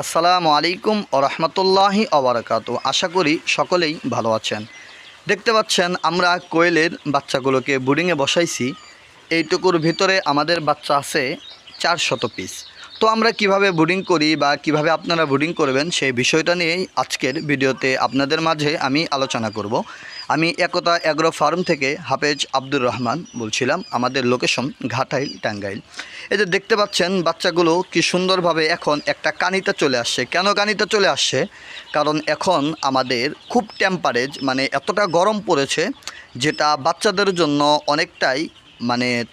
আসসালামু আলাইকুম ওয়া রাহমাতুল্লাহি ওয়া বারাকাতুহু। আশা করি সকলেই ভালো আছেন। দেখতে পাচ্ছেন আমরা কোয়েলের বাচ্চাগুলোকে বোর্ডিংয়ে বসাইছি। এইটুকুর ভিতরে আমাদের বাচ্চা আছে 400 পিস। তো আমরা কিভাবে বোর্ডিং করি বা কিভাবে আপনারা বোর্ডিং করবেন সেই বিষয়টা নিয়েই আজকের ভিডিওতে আপনাদের মাঝে আমি আলোচনা করব। আমি একতা অ্যাগ্রো ফার্ম থেকে হাফেজ আব্দুর রহমান বলছিলাম। আমাদের লোকেশন ঘাটাইল, টাঙ্গাইল। এই যে দেখতে পাচ্ছেন বাচ্চাগুলো কি সুন্দরভাবে এখন একটা কানিতে চলে আসছে। কেন কানিতে চলে আসছে? কারণ এখন আমাদের খুব টেম্পারেজ মানে এতটা গরম পড়েছে, যেটা বাচ্চাদের জন্য অনেকটাই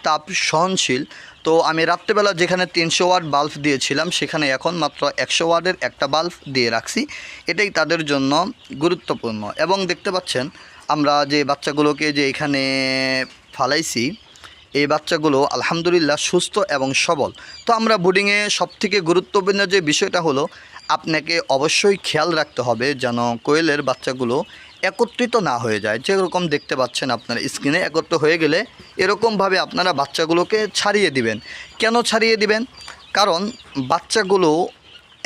তাপ সহনশীল। তো আমি রাত্রেবেলা যেখানে 300 ওয়াট বাল্ব দিয়েছিলাম সেখানে এখন মাত্র 100 ওয়াটের একটা বাল্ব দিয়ে রাখছি। এটাই তাদের জন্য গুরুত্বপূর্ণ। এবং দেখতে পাচ্ছেন আমরা যে বাচ্চাগুলোকে যে এখানে ফালাইছি, এই বাচ্চাগুলো আলহামদুলিল্লাহ সুস্থ এবং সবল। তো আমরা বোর্ডিংয়ে সবথেকে গুরুত্বপূর্ণ যে বিষয়টা হলো, আপনাকে অবশ্যই খেয়াল রাখতে হবে যেন কোয়েলের বাচ্চাগুলো একত্রিত না হয়ে যায়। যেরকম দেখতে পাচ্ছেন আপনার স্ক্রিনে, একত্র হয়ে গেলে এরকমভাবে আপনারা বাচ্চাগুলোকে ছাড়িয়ে দিবেন। কেন ছাড়িয়ে দিবেন? কারণ বাচ্চাগুলো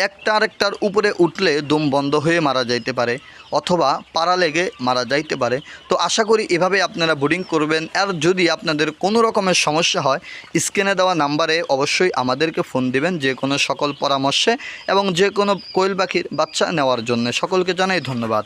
একটা আরেকটার উপরে উঠলে দম বন্ধ হয়ে মারা যাইতে পারে, অথবা পাড়া লেগে মারা যাইতে পারে। তো আশা করি এভাবে আপনারা বোর্ডিং করবেন। আর যদি আপনাদের কোনো রকমের সমস্যা হয়, স্ক্রিনে দেওয়া নাম্বারে অবশ্যই আমাদেরকে ফোন দিবেন যে কোনো সকল পরামর্শে এবং যে কোনো কোয়েল পাখির বাচ্চা নেওয়ার জন্য। সকলকে জানাই ধন্যবাদ।